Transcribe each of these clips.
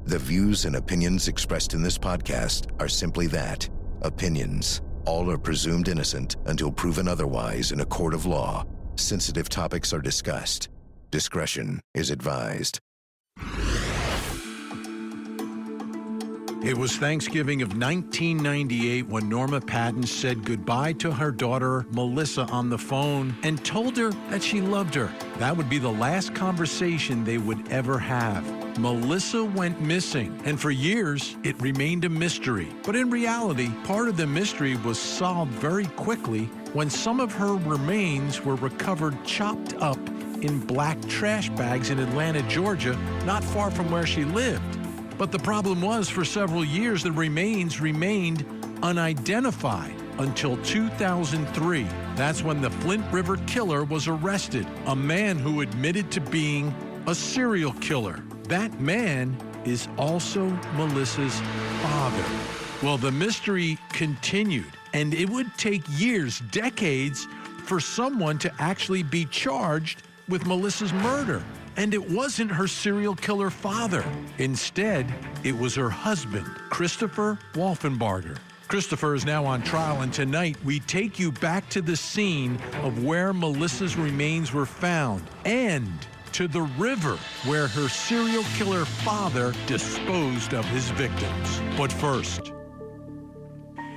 The views and opinions expressed in this podcast are simply that, opinions. All are presumed innocent until proven otherwise in a court of law. Sensitive topics are discussed. Discretion is advised. It was Thanksgiving of 1998 when Norma Patton said goodbye to her daughter Melissa on the phone and told her that she loved her. That would be the last conversation they would ever have. Melissa went missing, and for years it remained a mystery. But in reality, part of the mystery was solved very quickly when some of her remains were recovered chopped up in black trash bags in Atlanta, Georgia, not far from where she lived. But the problem was, for several years, the remains remained unidentified until 2003. That's when the Flint River Killer was arrested, a man who admitted to being a serial killer. That man is also Melissa's father. Well, the mystery continued, and it would take years, decades, for someone to actually be charged with Melissa's murder. And it wasn't her serial killer father. Instead, it was her husband, Christopher Wolfenberger. Christopher is now on trial, and tonight we take you back to the scene of where Melissa's remains were found and to the river where her serial killer father disposed of his victims. But first,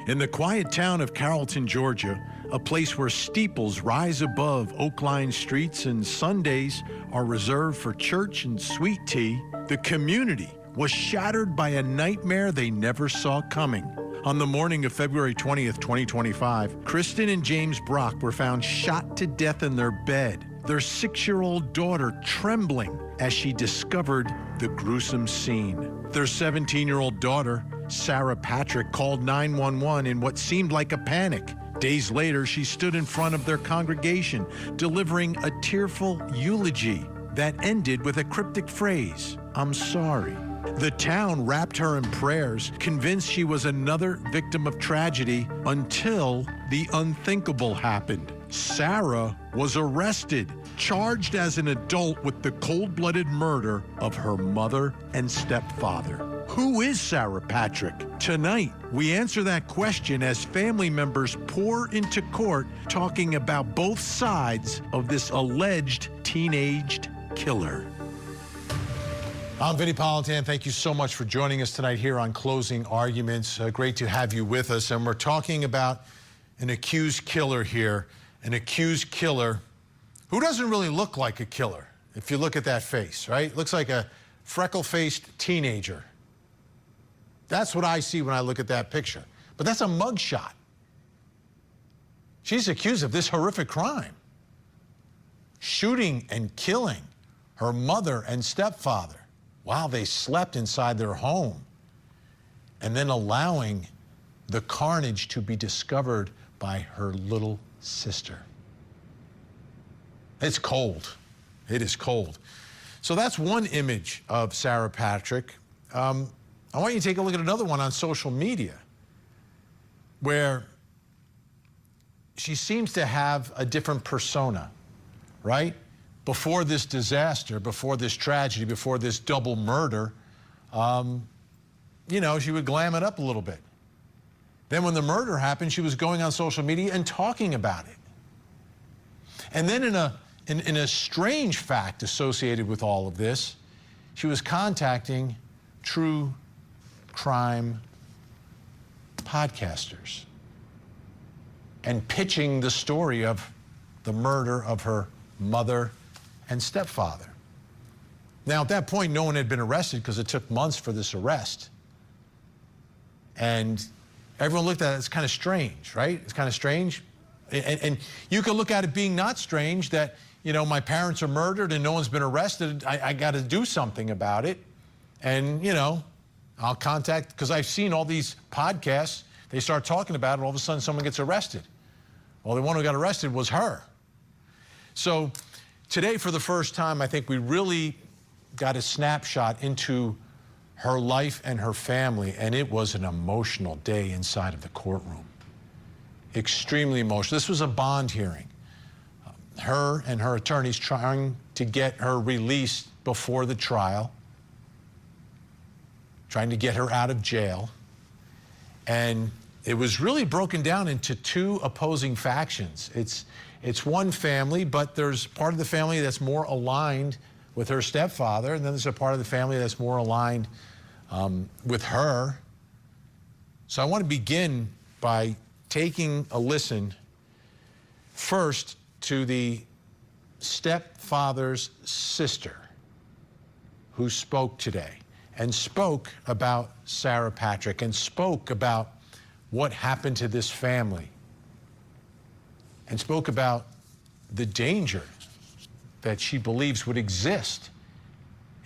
in the quiet town of Carrollton, Georgia, a place where steeples rise above oak-lined streets and Sundays are reserved for church and sweet tea, the community was shattered by a nightmare they never saw coming. On the morning of February 20th, 2025, Kristen and James Brock were found shot to death in their bed, their 6-year-old daughter trembling as she discovered the gruesome scene. Their 17-year-old daughter, Sarah Patrick, called 911 in what seemed like a panic. Days later, she stood in front of their congregation, delivering a tearful eulogy that ended with a cryptic phrase, "I'm sorry." The town wrapped her in prayers, convinced she was another victim of tragedy, until the unthinkable happened. Sarah was arrested, charged as an adult with the cold-blooded murder of her mother and stepfather. Who is Sarah Patrick? Tonight, we answer that question as family members pour into court talking about both sides of this alleged teenaged killer. I'm Vinnie Politan. Thank you so much for joining us tonight here on Closing Arguments. Great to have you with us. And we're talking about an accused killer here, an accused killer who doesn't really look like a killer if you look at that face, right? Looks like a freckle-faced teenager. That's what I see when I look at that picture. But that's a mugshot. She's accused of this horrific crime, shooting and killing her mother and stepfather while they slept inside their home, and then allowing the carnage to be discovered by her little sister. It's cold. It is cold. So that's one image of Sarah Patrick. I want you to take a look at another one on social media where she seems to have a different persona, right? Before this disaster, before this tragedy, before this double murder, you know, she would glam it up a little bit. Then when the murder happened, she was going on social media and talking about it. And then in a strange fact associated with all of this, she was contacting true crime podcasters and pitching the story of the murder of her mother and stepfather. Now, at that point, no one had been arrested because it took months for this arrest. And everyone looked at it as kind of strange, right? It's kind of strange. And you can look at it being not strange that, you know, my parents are murdered and no one's been arrested. I got to do something about it. And, you know, I'll contact, because I've seen all these podcasts, they start talking about it, all of a sudden someone gets arrested. Well, the one who got arrested was her. So today, for the first time, I think we really got a snapshot into her life and her family, and it was an emotional day inside of the courtroom. Extremely emotional. This was a bond hearing. Her and her attorneys trying to get her released before the trial. trying to get her out of jail. And it was really broken down into two opposing factions. It's one family, but there's part of the family that's more aligned with her stepfather, and then there's a part of the family that's more aligned with her. So I want to begin by taking a listen first to the stepfather's sister who spoke today and spoke about Sarah Patrick and spoke about what happened to this family and spoke about the danger that she believes would exist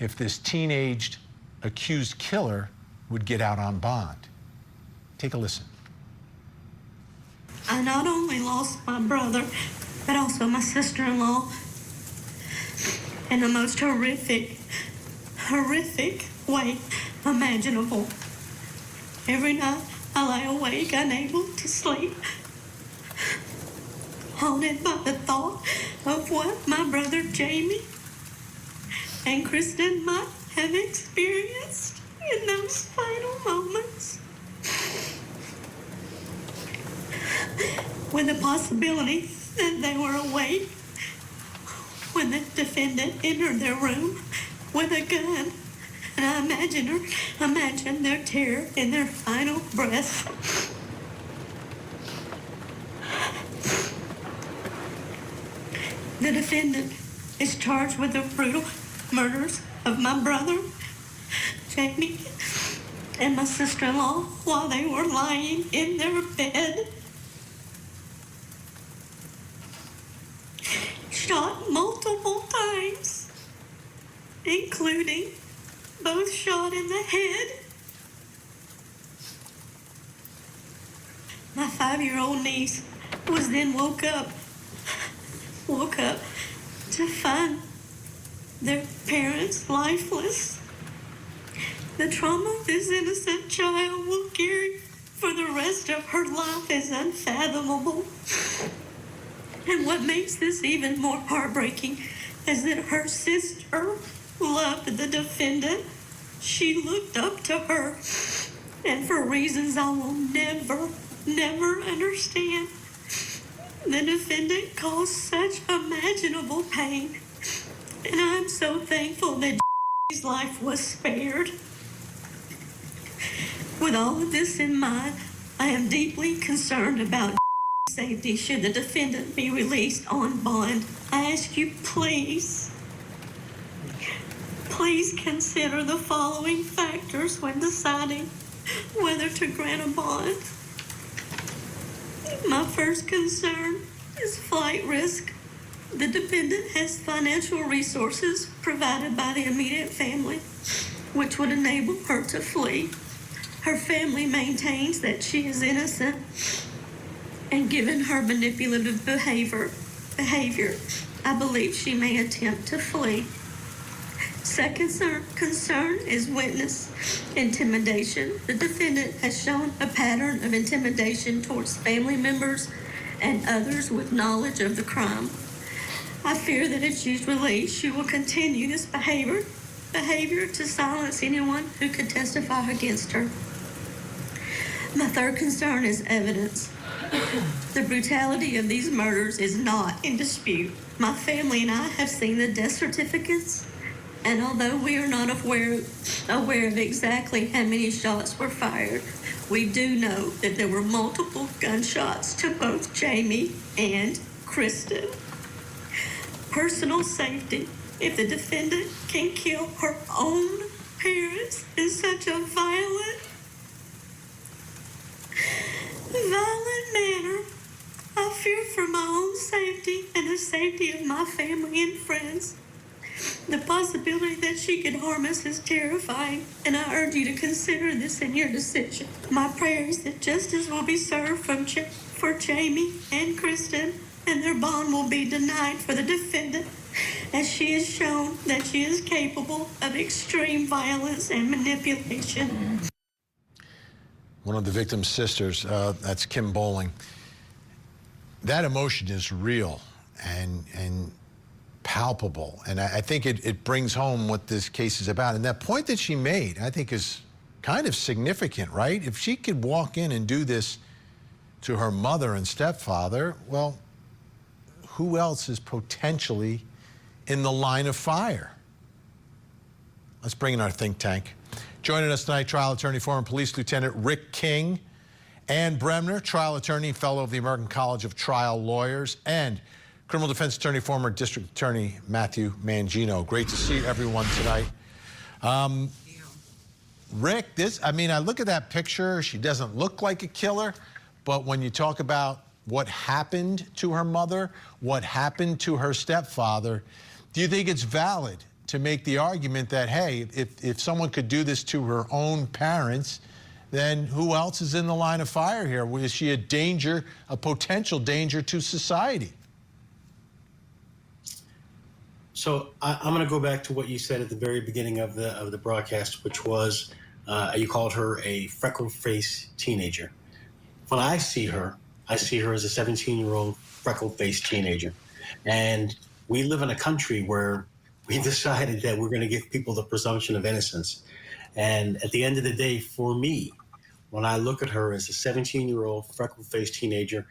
if this teenaged accused killer would get out on bond. Take a listen. I not only lost my brother, but also my sister-in-law in the most horrific way imaginable. Every night I lie awake, unable to sleep, haunted by the thought of what my brother Jamie and Kristen might have experienced in those final moments. With the possibility that they were awake when the defendant entered their room with a gun, and I imagine their terror in their final breath. The defendant is charged with the brutal murders of my brother, Jamie, and my sister-in-law while they were lying in their bed. Shot multiple times, including both shot in the head. My 5-year-old niece was then woke up to find their parents lifeless. The trauma this innocent child will carry for the rest of her life is unfathomable. And what makes this even more heartbreaking is that her sister loved the defendant. She looked up to her, and for reasons I will never understand, the defendant caused such imaginable pain. And I'm so thankful that his life was spared. With all of this in mind, I am deeply concerned about safety should the defendant be released on bond. I ask you, please consider the following factors when deciding whether to grant a bond. My first concern is flight risk. The defendant has financial resources provided by the immediate family, which would enable her to flee. Her family maintains that she is innocent, and given her manipulative behavior, I believe she may attempt to flee. Second concern is witness intimidation. The defendant has shown a pattern of intimidation towards family members and others with knowledge of the crime. I fear that if she's released, she will continue this behavior to silence anyone who could testify against her. My third concern is evidence. The brutality of these murders is not in dispute. My family and I have seen the death certificates, and although we are not aware of exactly how many shots were fired, we do know that there were multiple gunshots to both Jamie and Kristen. Personal safety. If the defendant can kill her own parents in such a violent manner, I fear for my own safety and the safety of my family and friends. The possibility that she could harm us is terrifying, and I urge you to consider this in your decision. My prayer is that justice will be served for Jamie and Kristen, and their bond will be denied for the defendant, as she has shown that she is capable of extreme violence and manipulation. One of the victim's sisters, that's Kim Bowling. That emotion is real and palpable, and I think it brings home what this case is about. And that point that she made, I think, is kind of significant, right? If she could walk in and do this to her mother and stepfather, well, who else is potentially in the line of fire? Let's bring in our think tank. Joining us tonight, trial attorney, former police lieutenant Rick King, Ann Bremner, trial attorney, fellow of the American College of Trial Lawyers, and criminal defense attorney, former district attorney Matthew Mangino. Great to see everyone tonight. Rick, I look at that picture. She doesn't look like a killer, but when you talk about what happened to her mother, what happened to her stepfather, do you think it's valid to make the argument that, hey, if someone could do this to her own parents, then who else is in the line of fire here? Is she a danger, a potential danger to society? So I'm going to go back to what you said at the very beginning of the broadcast, which was you called her a freckle-faced teenager. When I see her as a 17-year-old freckle-faced teenager. And we live in a country where we decided that we're going to give people the presumption of innocence. And at the end of the day, for me, when I look at her as a 17-year-old freckle-faced teenager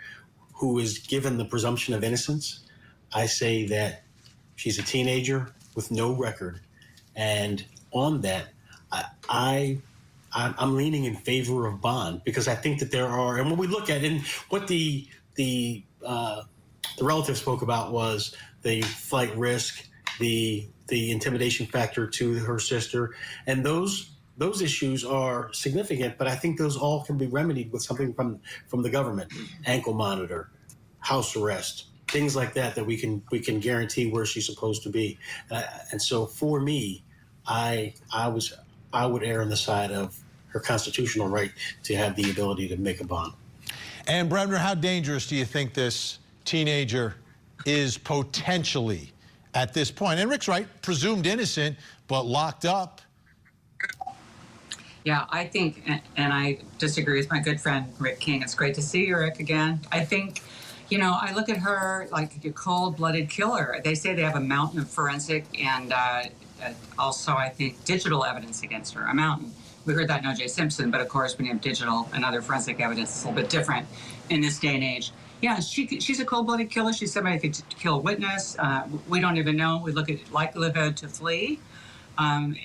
who is given the presumption of innocence, I say that she's a teenager with no record. And on that, I'm leaning in favor of bond, because I think that there are, and when we look at it, and what the relative spoke about was the flight risk, the intimidation factor to her sister, and those issues are significant, but I think those all can be remedied with something from the government, ankle monitor, house arrest, things like that we can guarantee where she's supposed to be. And so for me, I would err on the side of her constitutional right to have the ability to make a bond. And Bremner, how dangerous do you think this teenager is potentially at this point? And Rick's right, presumed innocent, but locked up. Yeah, I think, and I disagree with my good friend Rick King. It's great to see you, Rick, again. I think, I look at her like a cold-blooded killer. They say they have a mountain of forensic and also, I think, digital evidence against her, a mountain. We heard that in O.J. Simpson, but of course, when you have digital and other forensic evidence, it's a little bit different in this day and age. Yeah, she's a cold-blooded killer. She's somebody who could kill a witness. We don't even know. We look at likelihood to flee. And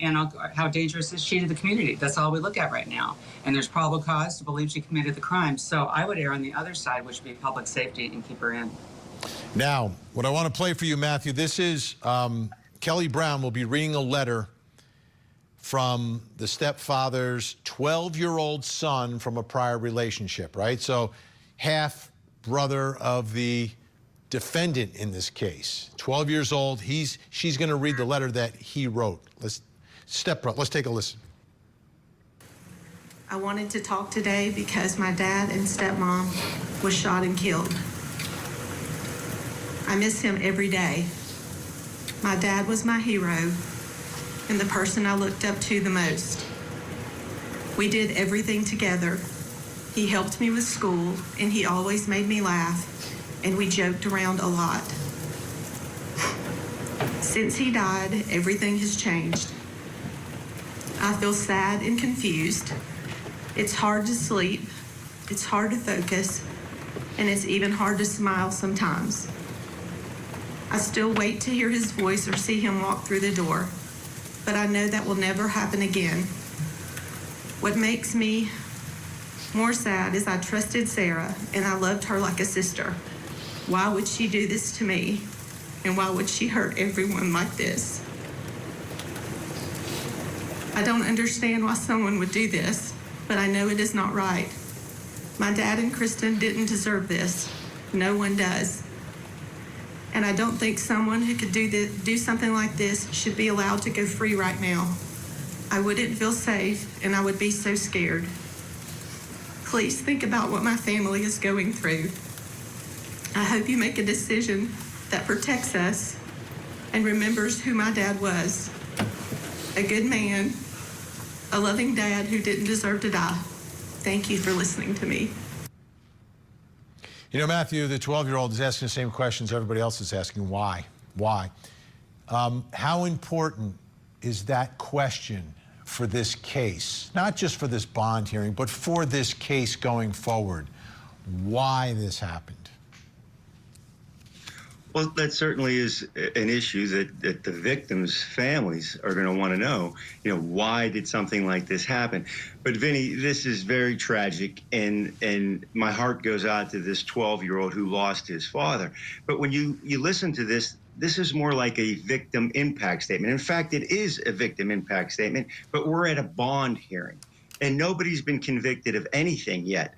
how dangerous is she to the community? That's all we look at right now. And there's probable cause to believe she committed the crime. So I would err on the other side, which would be public safety, and keep her in. Now, what I want to play for you, Matthew, this is Kelly Brown will be reading a letter from the stepfather's 12-year-old son from a prior relationship, right? So half brother of the defendant in this case, 12 years old. She's going to read the letter that he wrote. Let's take a listen. I wanted to talk today because my dad and stepmom was shot and killed. I miss him every day. My dad was my hero and the person I looked up to the most. We did everything together. He helped me with school, and he always made me laugh, and we joked around a lot. Since he died, everything has changed. I feel sad and confused. It's hard to sleep, it's hard to focus, and it's even hard to smile sometimes. I still wait to hear his voice or see him walk through the door, but I know that will never happen again. What makes me more sad is I trusted Sarah, and I loved her like a sister. Why would she do this to me? And why would she hurt everyone like this? I don't understand why someone would do this, but I know it is not right. My dad and Kristen didn't deserve this. No one does. And I don't think someone who could do something like this should be allowed to go free right now. I wouldn't feel safe, and I would be so scared. Please think about what my family is going through. I hope you make a decision that protects us and remembers who my dad was. A good man, a loving dad who didn't deserve to die. Thank you for listening to me. You know, Matthew, the 12-year-old is asking the same questions everybody else is asking. Why? Why? How important is that question for this case, not just for this bond hearing, but for this case going forward, why this happened? Well, that certainly is an issue that the victims' families are going to want to know. You know, why did something like this happen? But Vinnie, this is very tragic, and my heart goes out to this 12-year-old who lost his father. But when you listen to this, this is more like a victim impact statement. In fact, it is a victim impact statement, but we're at a bond hearing, and nobody's been convicted of anything yet.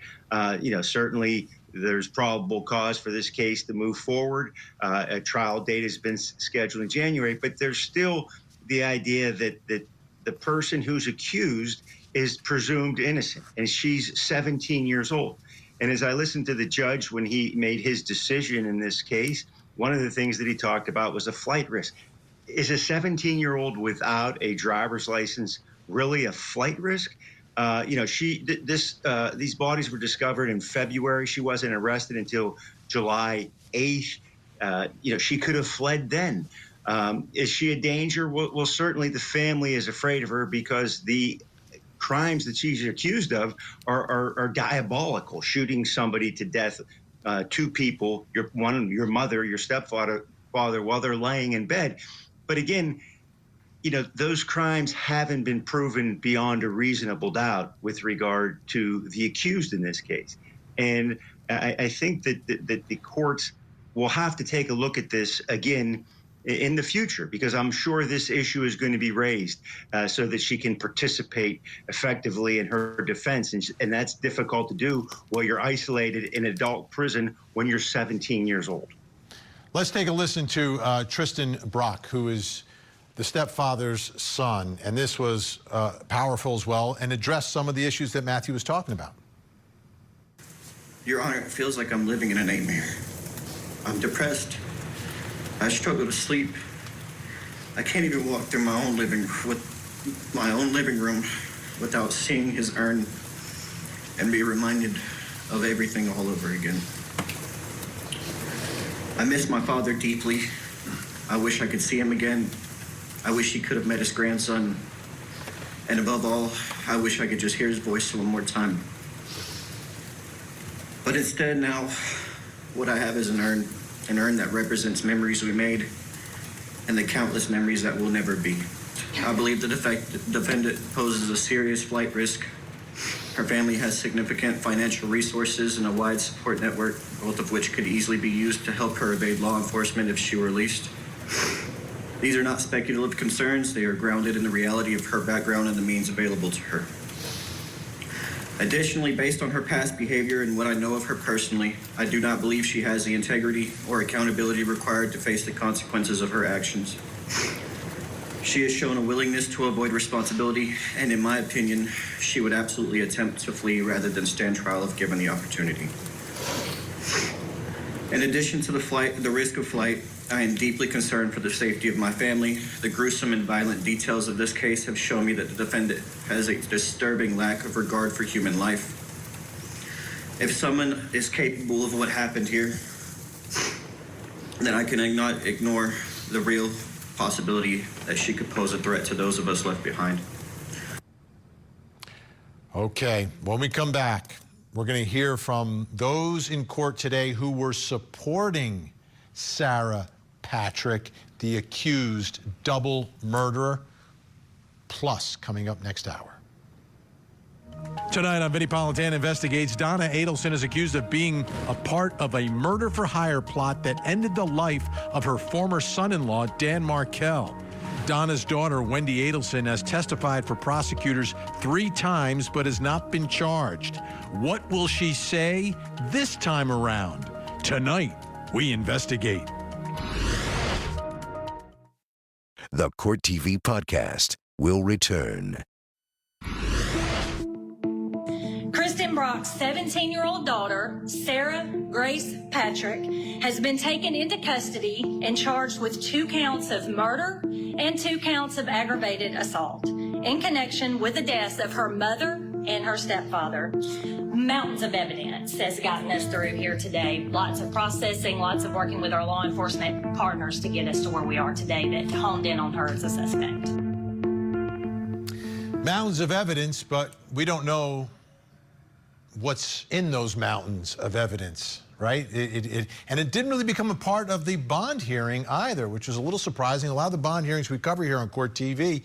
You know, certainly there's probable cause for this case to move forward. A trial date has been scheduled in January, but there's still the idea that the person who's accused is presumed innocent, and she's 17 years old. And as I listened to the judge when he made his decision in this case, one of the things that he talked about was a flight risk. Is a 17-year-old without a driver's license really a flight risk? You know, these bodies were discovered in February. She wasn't arrested until July 8th. You know, she could have fled then. Is she a danger? Well, certainly the family is afraid of her because the crimes that she's accused of are diabolical. Shooting somebody to death, two people, your mother, your stepfather, while they're laying in bed. But again, you know, those crimes haven't been proven beyond a reasonable doubt with regard to the accused in this case. And I think that the courts will have to take a look at this again in the future, because I'm sure this issue is going to be raised so that she can participate effectively in her defense. And that's difficult to do while you're isolated in adult prison when you're 17 years old. Let's take a listen to Tristan Brock, who is the stepfather's son, and this was powerful as well, and addressed some of the issues that Matthew was talking about. Your Honor, it feels like I'm living in a nightmare. I'm depressed. I struggle to sleep. I can't even walk through my own living room without seeing his urn and be reminded of everything all over again. I miss my father deeply. I wish I could see him again. I wish he could have met his grandson. And above all, I wish I could just hear his voice one more time. But instead now, what I have is an urn that represents memories we made and the countless memories that will never be. I believe the defendant poses a serious flight risk. Her family has significant financial resources and a wide support network, both of which could easily be used to help her evade law enforcement if she were released. These are not speculative concerns. They are grounded in the reality of her background and the means available to her. Additionally, based on her past behavior and what I know of her personally, I do not believe she has the integrity or accountability required to face the consequences of her actions. She has shown a willingness to avoid responsibility, and in my opinion, she would absolutely attempt to flee rather than stand trial if given the opportunity. In addition to the risk of flight, I am deeply concerned for the safety of my family. The gruesome and violent details of this case have shown me that the defendant has a disturbing lack of regard for human life. If someone is capable of what happened here, then I cannot ignore the real possibility that she could pose a threat to those of us left behind. Okay, when we come back, we're going to hear from those in court today who were supporting Sarah Patrick, the accused double murderer. Plus, coming up next hour. Tonight on Vinnie Politan Investigates, Donna Adelson is accused of being a part of a murder-for-hire plot that ended the life of her former son-in-law, Dan Markell. Donna's daughter, Wendy Adelson, has testified for prosecutors 3 times but has not been charged. What will she say this time around? Tonight, we investigate. The Court TV podcast will return. Kristen Brock's 17-year-old daughter, Sarah Grace Patrick, has been taken into custody and charged with 2 counts of murder and 2 counts of aggravated assault in connection with the deaths of her mother and her stepfather. Mountains of evidence has gotten us through here today. Lots of processing, lots of working with our law enforcement partners to get us to where we are today that honed in on her as a suspect. Mountains of evidence, but we don't know what's in those mountains of evidence, right? And it didn't really become a part of the bond hearing either, which was a little surprising. A lot of the bond hearings we cover here on Court TV,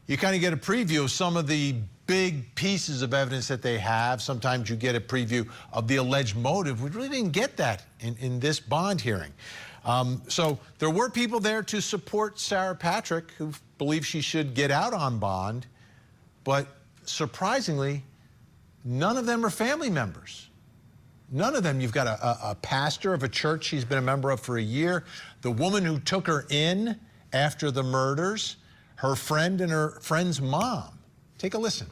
you kind of get a preview of some of the big pieces of evidence that they have. Sometimes you get a preview of the alleged motive. We really didn't get that in this bond hearing. So there were people there to support Sarah Patrick who believe she should get out on bond, but surprisingly, none of them are family members. None of them. You've got a pastor of a church she's been a member of for a year, the woman who took her in after the murders, her friend and her friend's mom. Take a listen.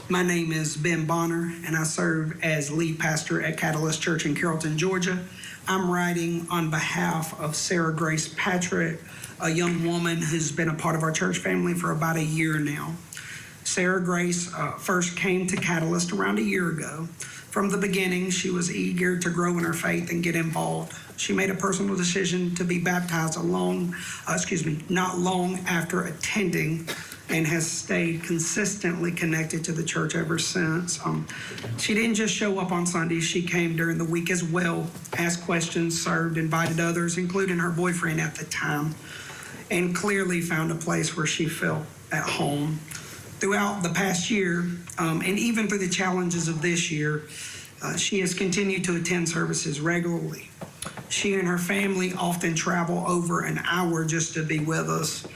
My name is Ben Bonner, and I serve as lead pastor at Catalyst Church in Carrollton, Georgia. I'm writing on behalf of Sarah Grace Patrick, a young woman who's been a part of our church family for about a year now. Sarah Grace first came to Catalyst around a year ago. From the beginning, she was eager to grow in her faith and get involved. She made a personal decision to be baptized not long after attending, and has stayed consistently connected to the church ever since. She didn't just show up on Sundays, she came during the week as well, asked questions, served, invited others, including her boyfriend at the time, and clearly found a place where she felt at home. Throughout the past year, and even through the challenges of this year, she has continued to attend services regularly. She and her family often travel over an hour just to be with us.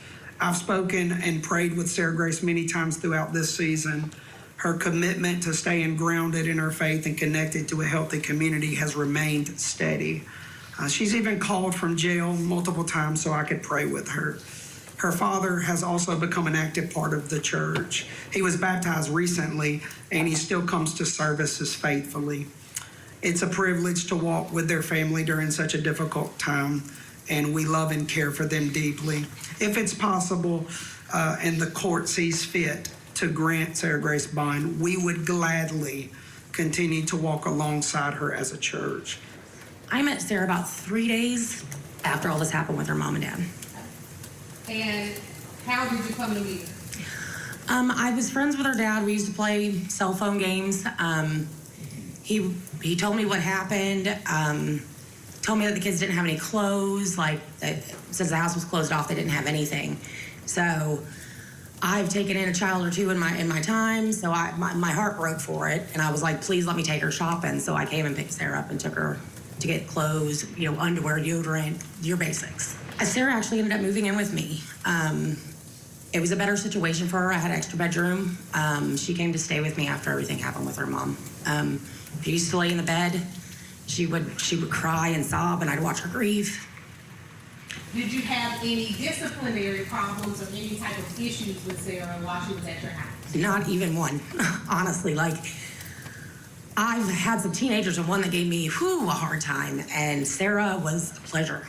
I've spoken and prayed with Sarah Grace many times throughout this season. Her commitment to staying grounded in her faith and connected to a healthy community has remained steady. She's even called from jail multiple times so I could pray with her. Her father has also become an active part of the church. He was baptized recently, and he still comes to services faithfully. It's a privilege to walk with their family during such a difficult time, and we love and care for them deeply. If it's possible and the court sees fit to grant Sarah Grace bond, we would gladly continue to walk alongside her as a church. I met Sarah about 3 days after all this happened with her mom and dad. And how did you come to meet her? I was friends with her dad. We used to play cell phone games. He told me what happened. Told me that the kids didn't have any clothes. Since the house was closed off, they didn't have anything. So I've taken in a child or two in my time. So my heart broke for it, and I was like, please let me take her shopping. So I came and picked Sarah up and took her to get clothes, underwear, deodorant, your basics. Sarah actually ended up moving in with me. It was a better situation for her. I had an extra bedroom. She came to stay with me after everything happened with her mom. She used to lay in the bed. She would cry and sob, and I'd watch her grieve. Did you have any disciplinary problems or any type of issues with Sarah while she was at your house? Not even one, honestly. I've had some teenagers, and one that gave me a hard time, and Sarah was a pleasure.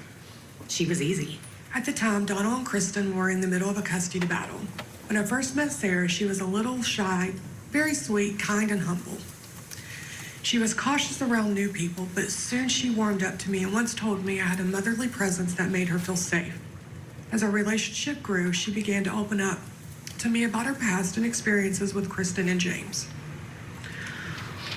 She was easy. At the time, Donald and Kristen were in the middle of a custody battle. When I first met Sarah, she was a little shy, very sweet, kind, and humble. She was cautious around new people, but soon she warmed up to me and once told me I had a motherly presence that made her feel safe. As our relationship grew, she began to open up to me about her past and experiences with Kristen and James.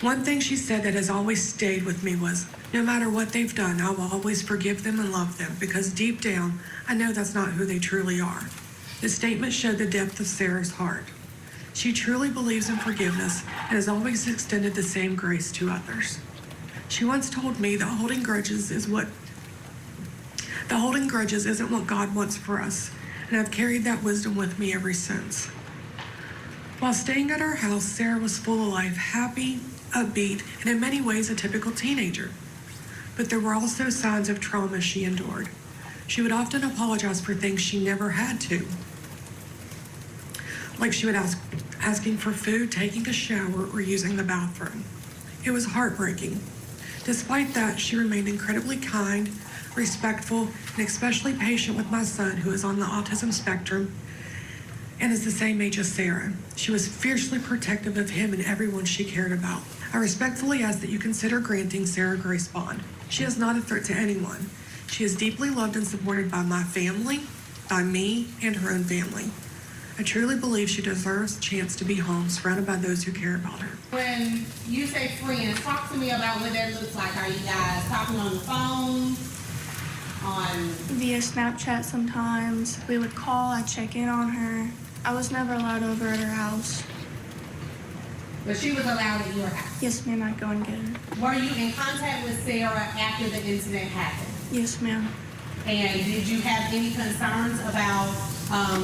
One thing she said that has always stayed with me was, no matter what they've done, I will always forgive them and love them, because deep down, I know that's not who they truly are. The statement showed the depth of Sarah's heart. She truly believes in forgiveness and has always extended the same grace to others. She once told me that holding grudges isn't what God wants for us, and I've carried that wisdom with me ever since. While staying at our house, Sarah was full of life, happy, upbeat, and in many ways a typical teenager. But there were also signs of trauma she endured. She would often apologize for things she never had to. Like she would asking for food, taking a shower, or using the bathroom. It was heartbreaking. Despite that, she remained incredibly kind, respectful, and especially patient with my son, who is on the autism spectrum and is the same age as Sarah. She was fiercely protective of him and everyone she cared about. I respectfully ask that you consider granting Sarah Grace bond. She is not a threat to anyone. She is deeply loved and supported by my family, by me, and her own family. I truly believe she deserves a chance to be home, surrounded by those who care about her. When you say friends, talk to me about what that looks like. Are you guys talking on the phone? Via Snapchat sometimes. We would call, I'd check in on her. I was never allowed over at her house. But she was allowed at your house? Yes, ma'am, I'd go and get her. Were you in contact with Sarah after the incident happened? Yes, ma'am. And did you have any concerns about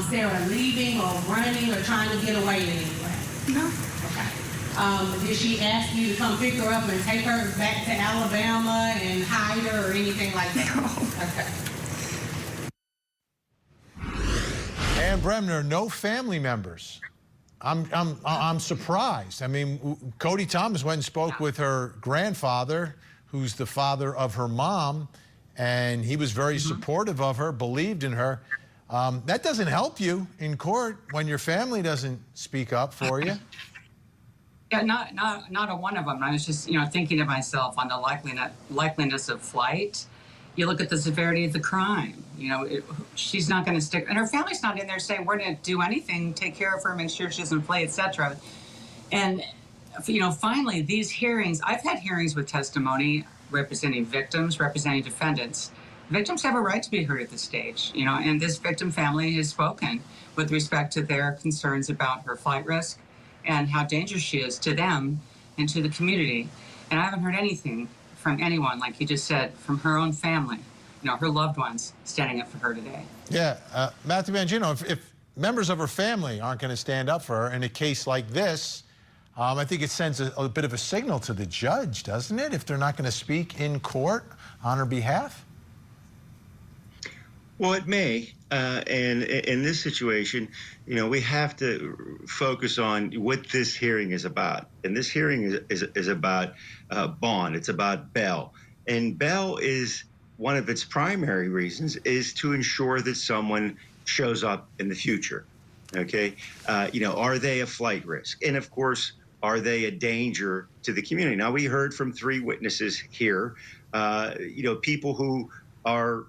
Sarah leaving or running or trying to get away in any way? No. Okay. Did she ask you to come pick her up and take her back to Alabama and hide her or anything like that? No. Okay. And Bremner, no family members. I'm surprised. I mean, Cody Thomas went and spoke with her grandfather, who's the father of her mom, and he was very supportive of her, believed in her. That doesn't help you in court when your family doesn't speak up for you. Yeah, not a one of them. I was just, thinking to myself on the likeliness of flight. You look at the severity of the crime. She's not going to stick, and her family's not in there saying we're going to do anything, take care of her, make sure she doesn't flee, etc. And finally, these hearings. I've had hearings with testimony representing victims, representing defendants. Victims have a right to be heard at this stage, and this victim family has spoken with respect to their concerns about her flight risk and how dangerous she is to them and to the community. And I haven't heard anything from anyone, like you just said, from her own family, her loved ones standing up for her today. Yeah, Matthew Mangino, if members of her family aren't going to stand up for her in a case like this, I think it sends a bit of a signal to the judge, doesn't it, if they're not going to speak in court on her behalf? Well, it may. And in this situation, we have to focus on what this hearing is about. And this hearing is about bond. It's about bail. And bail is one of its primary reasons is to ensure that someone shows up in the future. Okay. Are they a flight risk? And of course, are they a danger to the community? Now, we heard from 3 witnesses here, people who are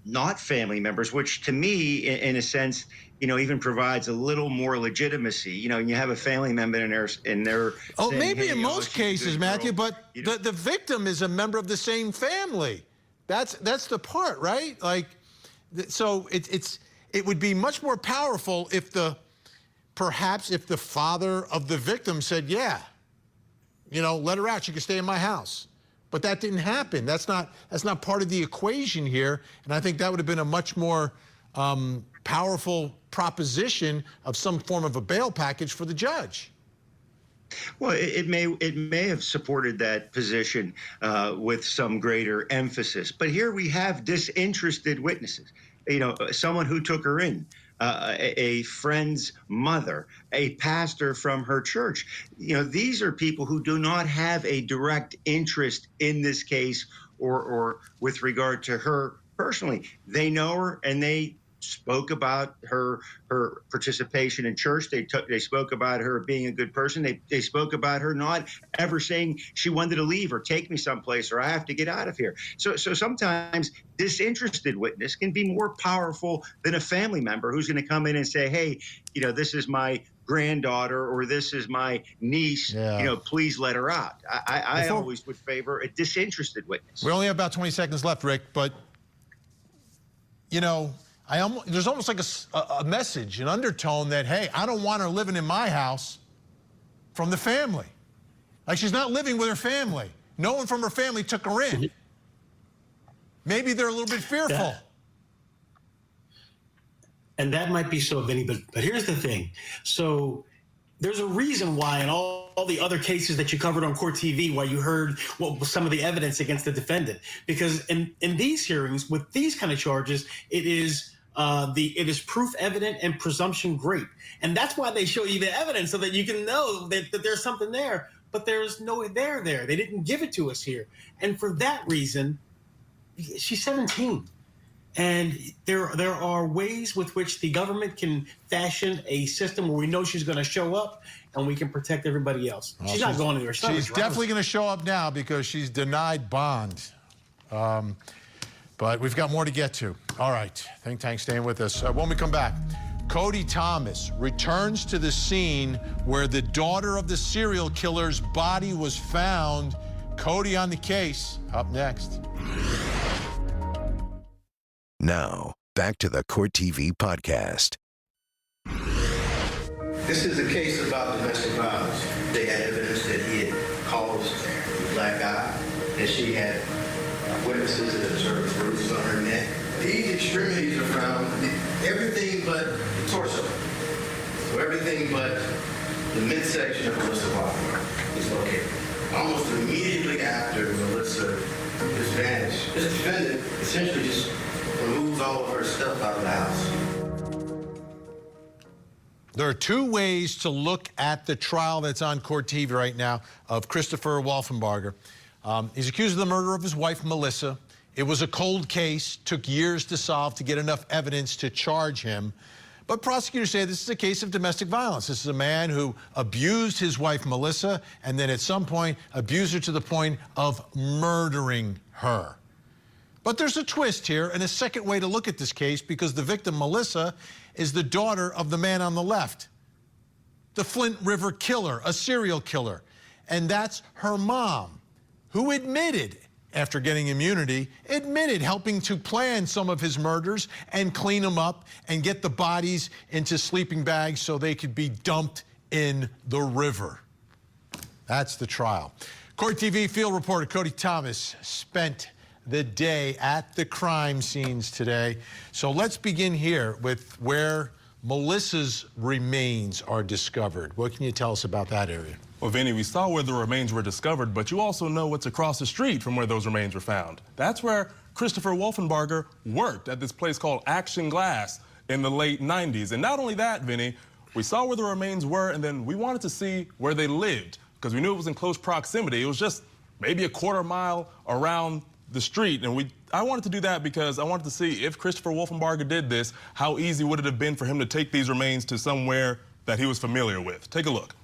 not family members, which to me, in a sense, even provides a little more legitimacy. You have a family member in their Oh, saying, maybe hey, in most cases, Matthew, but the victim is a member of the same family. That's the part, right? Like, so it would be much more powerful if perhaps if the father of the victim said, yeah, let her out, she can stay in my house. But that didn't happen. That's not part of the equation here. And I think that would have been a much more powerful proposition of some form of a bail package for the judge. Well, it may have supported that position with some greater emphasis. But here we have disinterested witnesses. Someone who took her in. A friend's mother, a pastor from her church. These are people who do not have a direct interest in this case or with regard to her personally. They know her and they spoke about her participation in church. They spoke about her being a good person. They spoke about her not ever saying she wanted to leave or take me someplace or I have to get out of here. So sometimes disinterested witness can be more powerful than a family member who's going to come in and say, hey, this is my granddaughter or this is my niece, please let her out. I always would favor a disinterested witness. We only have about 20 seconds left, Rick, but there's almost like a message, an undertone that, hey, I don't want her living in my house from the family. Like she's not living with her family. No one from her family took her in. Maybe they're a little bit fearful. And that might be so, Vinny, but here's the thing. So there's a reason why in all the other cases that you covered on Court TV, why you heard what was some of the evidence against the defendant. Because in these hearings, with these kind of charges, it is proof evident and presumption great. And that's why they show you the evidence so that you can know that there's something there, but there's no there. They didn't give it to us here. And for that reason, she's 17. And there are ways with which the government can fashion a system where we know she's going to show up and we can protect everybody else. She's not going anywhere. She's definitely going to show up now because she's denied bond. But we've got more to get to. All right. Think Tank staying with us. When we come back, Cody Thomas returns to the scene where the daughter of the serial killer's body was found. Cody on the case, up next. Now, back to the Court TV podcast. This is a case about domestic violence. They had evidence that he had caused a black eye, and she had witnesses that observed bruises on her neck. These extremities are found, everything but the torso. So everything but the midsection of Melissa Wolfenberger is located. Almost immediately after Melissa is vanished, this defendant essentially just removes all of her stuff out of the house. There are two ways to look at the trial that's on Court TV right now of Christopher Wolfenberger. He's accused of the murder of his wife, Melissa. It was a cold case, took years to solve to get enough evidence to charge him. But prosecutors say this is a case of domestic violence. This is a man who abused his wife, Melissa, and then at some point abused her to the point of murdering her. But there's a twist here and a second way to look at this case, because the victim, Melissa, is the daughter of the man on the left, the Flint River killer, a serial killer. And that's her mom, who admitted, after getting immunity, admitted helping to plan some of his murders and clean them up and get the bodies into sleeping bags so they could be dumped in the river. That's the trial. Court TV field reporter Cody Thomas spent the day at the crime scenes today. So let's begin here with where Melissa's remains are discovered. What can you tell us about that area? Well, Vinny, we saw where the remains were discovered, but you also know what's across the street from where those remains were found. That's where Christopher Wolfenberger worked, at this place called Action Glass in the late 90s. And not only that, Vinny, we saw where the remains were, and then we wanted to see where they lived, because we knew it was in close proximity. It was just maybe a quarter mile around the street, and I wanted to do that because I wanted to see if Christopher Wolfenberger did this, how easy would it have been for him to take these remains to somewhere that he was familiar with. Take a look.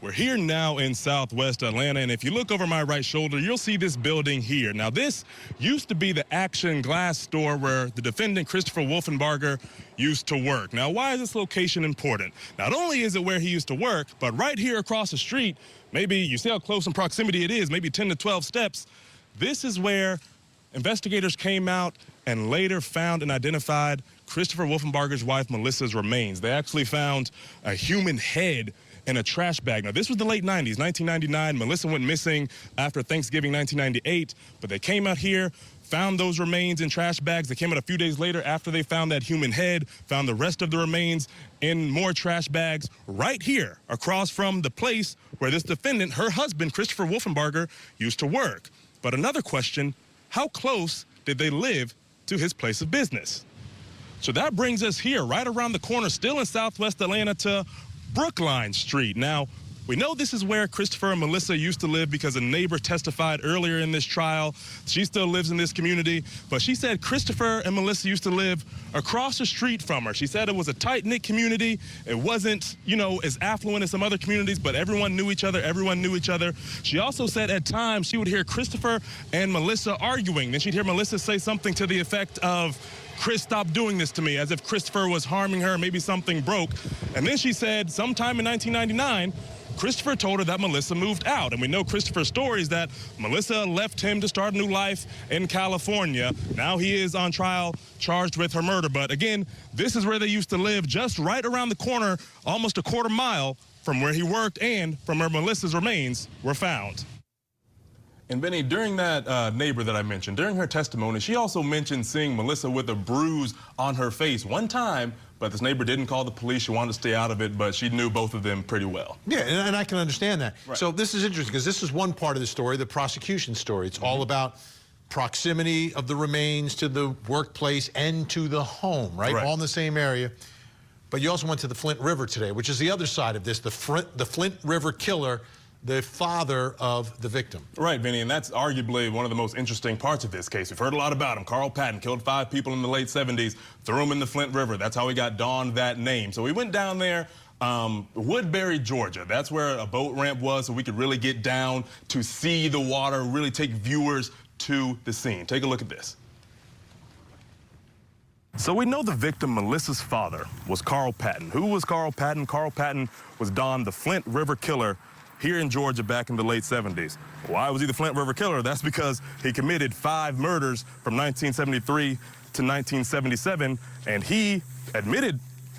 We're here now in Southwest Atlanta, and if you look over my right shoulder, you'll see this building here. Now, this used to be the Action Glass store where the defendant, Christopher Wolfenberger, used to work. Now, why is this location important? Not only is it where he used to work, but right here across the street, maybe you see how close in proximity it is, maybe 10 to 12 steps, this is where investigators came out and later found and identified Christopher Wolfenberger's wife, Melissa's remains. They actually found a human head in a trash bag. Now, this was the late 90s, 1999. Melissa went missing after Thanksgiving 1998, but they came out here, found those remains in trash bags. They came out a few days later after they found that human head, found the rest of the remains in more trash bags right here across from the place where this defendant, her husband, Christopher Wolfenberger, used to work. But another question, how close did they live to his place of business? So that brings us here, right around the corner, still in Southwest Atlanta, to Brookline Street. Now, we know this is where Christopher and Melissa used to live because a neighbor testified earlier in this trial. She still lives in this community, but she said Christopher and Melissa used to live across the street from her. She said it was a tight-knit community. It wasn't, you know, as affluent as some other communities, but everyone knew each other. Everyone knew each other. She also said at times she would hear Christopher and Melissa arguing. Then she'd hear Melissa say something to the effect of, "Chris, stop doing this to me," as if Christopher was harming her, maybe something broke. And then she said sometime in 1999, Christopher told her that Melissa moved out. And we know Christopher's story is that Melissa left him to start a new life in California. Now he is on trial, charged with her murder. But again, this is where they used to live, just right around the corner, almost a quarter mile from where he worked and from where Melissa's remains were found. And Vinny, during that neighbor that I mentioned, during her testimony, she also mentioned seeing Melissa with a bruise on her face one time, but this neighbor didn't call the police. She wanted to stay out of it, but she knew both of them pretty well. Yeah, and I can understand that. Right. So this is interesting because this is one part of the story, the prosecution story. It's all about proximity of the remains to the workplace and to the home, right? All in the same area. But you also went to the Flint River today, which is the other side of this, the Flint River killer, the father of the victim. Right, Vinny, and that's arguably one of the most interesting parts of this case. We've heard a lot about him. Carl Patton killed 5 people in the late 70s, threw them in the Flint River. That's how he got donned that name. So we went down there, Woodbury, Georgia. That's where a boat ramp was, so we could really get down to see the water, really take viewers to the scene. Take a look at this. So we know the victim, Melissa's father, was Carl Patton. Who was Carl Patton? Carl Patton was Don, the Flint River Killer, here in Georgia back in the late 70s. Why was he the Flint River Killer? That's because he committed 5 murders from 1973 to 1977, and he admitted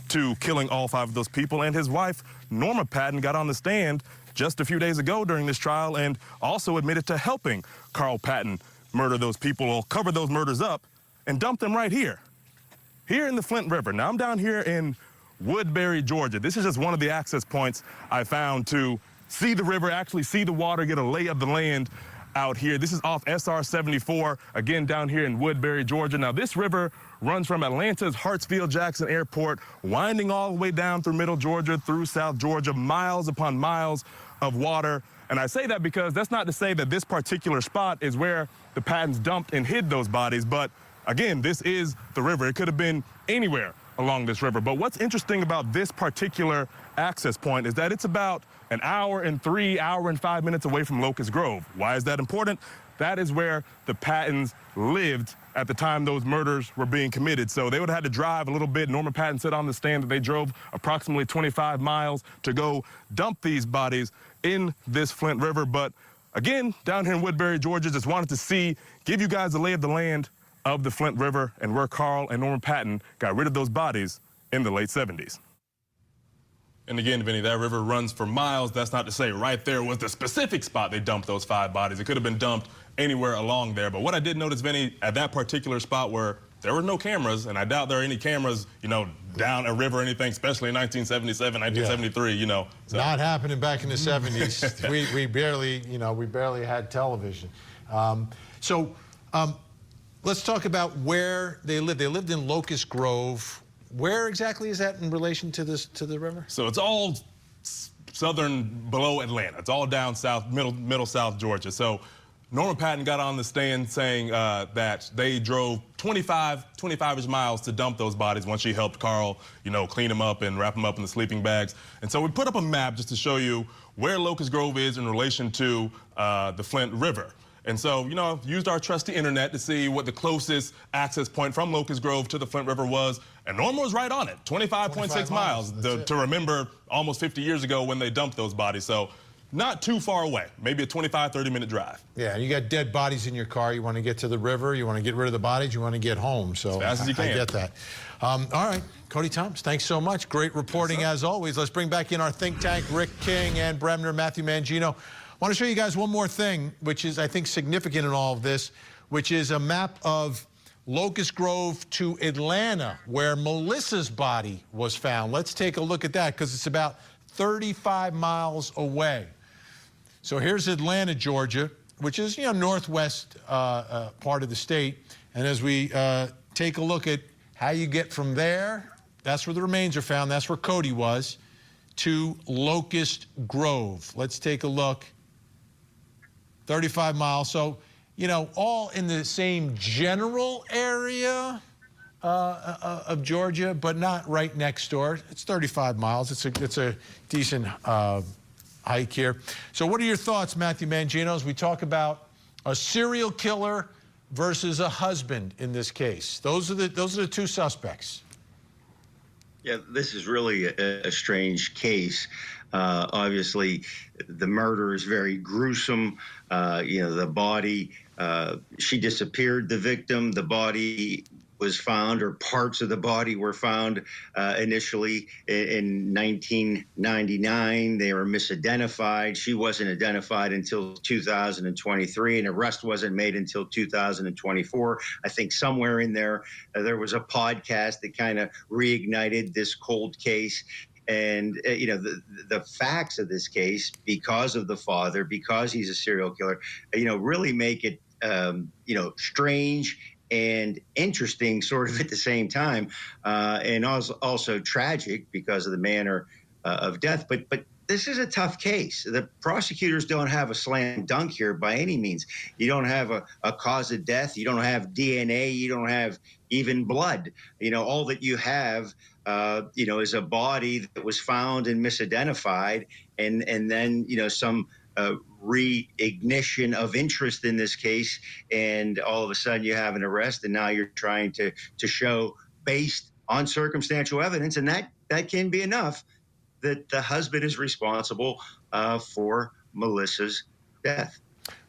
to killing all 5 of those people, and his wife, Norma Patton, got on the stand just a few days ago during this trial and also admitted to helping Carl Patton murder those people, or cover those murders up, and dump them right here in the Flint River. Now, I'm down here in Woodbury, Georgia. This is just one of the access points I found to see the river, actually see the water, get a lay of the land out here. This is off SR 74, again, down here in Woodbury, Georgia. Now, this river runs from Atlanta's Hartsfield-Jackson Airport, winding all the way down through Middle Georgia, through South Georgia, miles upon miles of water. And I say that because that's not to say that this particular spot is where the Pattons dumped and hid those bodies, but again, this is the river. It could have been anywhere along this river. But what's interesting about this particular access point is that it's about an hour and 5 minutes away from Locust Grove. Why is that important? That is where the Pattons lived at the time those murders were being committed. So they would have had to drive a little bit. Norma Patton said on the stand that they drove approximately 25 miles to go dump these bodies in this Flint River. But again, down here in Woodbury, Georgia, just wanted to give you guys a lay of the land of the Flint River and where Carl and Norma Patton got rid of those bodies in the late 70s. And again, Vinny, that river runs for miles. That's not to say right there was the specific spot they dumped those 5 bodies. It could have been dumped anywhere along there. But what I did notice, Vinny, at that particular spot where there were no cameras, and I doubt there are any cameras, down a river or anything, especially in 1977, 1973, So. Not happening back in the 70s. we barely had television. Let's talk about where they lived. They lived in Locust Grove. Where exactly is that in relation to the river? So it's all southern, below Atlanta. It's all down south, middle South Georgia. So Norma Patton got on the stand saying that they drove 25-ish miles to dump those bodies once she helped Carl, clean them up and wrap them up in the sleeping bags. And so we put up a map just to show you where Locust Grove is in relation to the Flint River. And so, used our trusty internet to see what the closest access point from Locust Grove to the Flint River was. And Norma was right on it, 25.6 miles to remember almost 50 years ago when they dumped those bodies. So not too far away, maybe a 25, 30-minute drive. Yeah, and you got dead bodies in your car. You want to get to the river. You want to get rid of the bodies. You want to get home. So as fast as you can. I get that. All right, Cody Thomas, thanks so much. Great reporting as always. Let's bring back in our think tank, Rick King, Ann Bremner, Matthew Mangino. I want to show you guys one more thing, which is, I think, significant in all of this, which is a map of Locust Grove to Atlanta, where Melissa's body was found. Let's take a look at that, because it's about 35 miles away. So here's Atlanta, Georgia, which is, northwest part of the state. And as we take a look at how you get from there, that's where the remains are found. That's where Cody was, to Locust Grove. Let's take a look. 35 miles. So, all in the same general area of Georgia, but not right next door. It's 35 miles. It's a decent hike here. So what are your thoughts, Matthew Mangino, as we talk about a serial killer versus a husband in this case? Those are the 2 suspects. Yeah, this is really a strange case. Obviously, the murder is very gruesome. The body, she disappeared, the victim. The body was found, or parts of the body were found initially in 1999. They were misidentified. She wasn't identified until 2023. An arrest wasn't made until 2024. I think somewhere in there, there was a podcast that kind of reignited this cold case. And, the facts of this case, because of the father, because he's a serial killer, really make it, strange and interesting sort of at the same time, and also tragic because of the manner of death. But this is a tough case. The prosecutors don't have a slam dunk here by any means. You don't have a cause of death. You don't have DNA. You don't have even blood. All that you have, is a body that was found and misidentified, and then, some reignition of interest in this case, and all of a sudden you have an arrest, and now you're trying to show based on circumstantial evidence, and that can be enough that the husband is responsible for Melissa's death.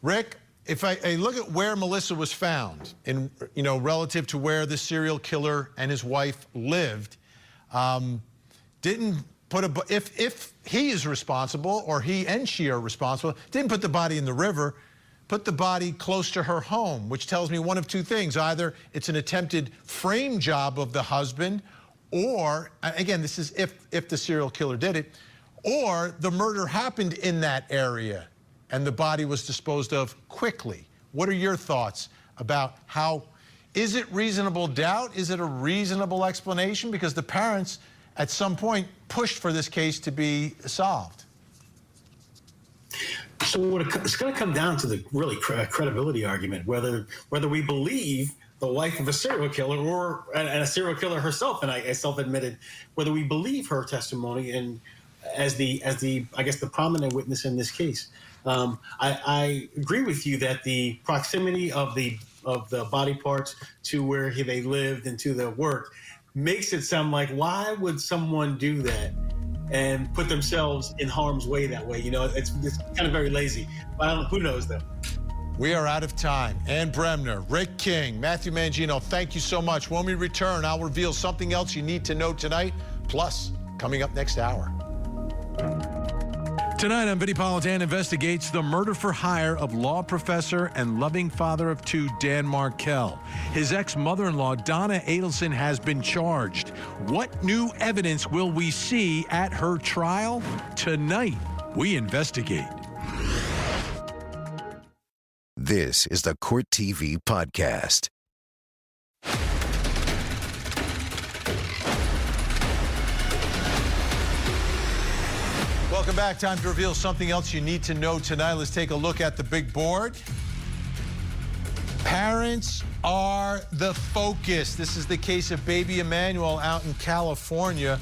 Rick, if I look at where Melissa was found, in relative to where the serial killer and his wife lived, didn't put if he is responsible, or he and she are responsible, didn't put the body in the river, put the body close to her home, which tells me one of two things: either it's an attempted frame job of the husband, or, again, this is if the serial killer did it, or the murder happened in that area and the body was disposed of quickly. What are your thoughts about how, is it reasonable doubt? Is it a reasonable explanation? Because the parents at some point pushed for this case to be solved. So it's going to come down to the really credibility argument, whether we believe the wife of a serial killer, or and a serial killer herself, and I self-admitted, whether we believe her testimony and as the I guess the prominent witness in this case. I agree with you that the proximity of the body parts to where they lived and to their work makes it sound like, why would someone do that and put themselves in harm's way that way? It's kind of very lazy. But who knows, though? We are out of time. Ann Bremner, Rick King, Matthew Mangino, thank you so much. When we return, I'll reveal something else you need to know tonight, plus coming up next hour. Tonight on Vinnie Politan investigates the murder for hire of law professor and loving father of two, Dan Markell. His ex-mother-in-law, Donna Adelson, has been charged. What new evidence will we see at her trial? Tonight, we investigate. This is the Court TV Podcast. Welcome back. Time to reveal something else you need to know tonight. Let's take a look at the big board. Parents are the focus. This is the case of baby Emmanuel out in California.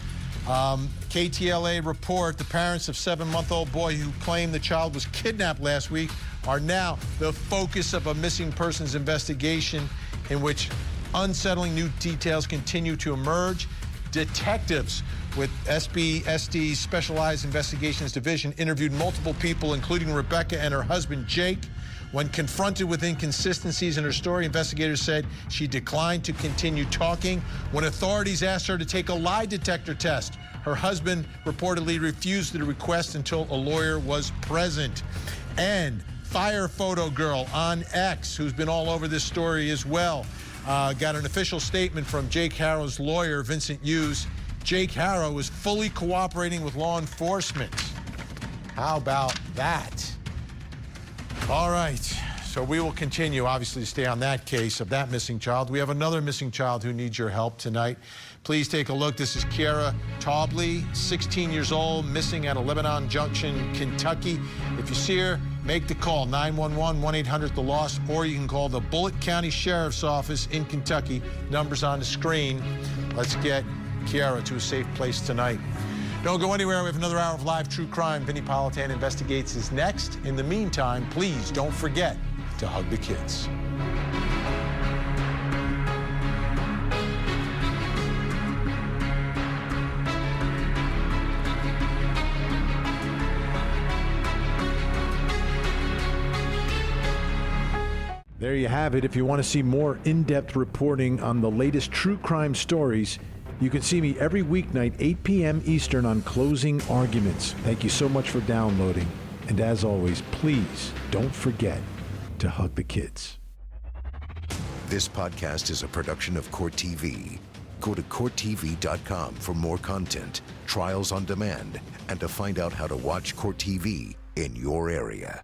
KTLA report, the parents of 7-month-old boy who claimed the child was kidnapped last week are now the focus of a missing persons investigation in which unsettling new details continue to emerge. Detectives with SBSD's Specialized Investigations Division interviewed multiple people, including Rebecca and her husband, Jake. When confronted with inconsistencies in her story, investigators said she declined to continue talking. When authorities asked her to take a lie detector test, her husband reportedly refused the request until a lawyer was present. And Fire Photo Girl on X, who's been all over this story as well, got an official statement from Jake Harrow's lawyer, Vincent Hughes. Jake Harrow is fully cooperating with law enforcement. How about that? All right, so we will continue, obviously, to stay on that case of that missing child. We have another missing child who needs your help tonight. Please take a look. This is Kiara Taubley, 16 years old, missing at a Lebanon Junction, Kentucky. If you see her, make the call, 911, 1-800-THE-LOST, or you can call the Bullitt County Sheriff's Office in Kentucky. Numbers on the screen. Let's get Kiara to a safe place tonight. Don't go anywhere. We have another hour of live true crime. Vinnie Politan Investigates is next. In the meantime, please don't forget to hug the kids. There you have it. If you want to see more in-depth reporting on the latest true crime stories, you can see me every weeknight, 8 p.m. Eastern on Closing Arguments. Thank you so much for downloading. And as always, please don't forget to hug the kids. This podcast is a production of Court TV. Go to CourtTV.com for more content, trials on demand, and to find out how to watch Court TV in your area.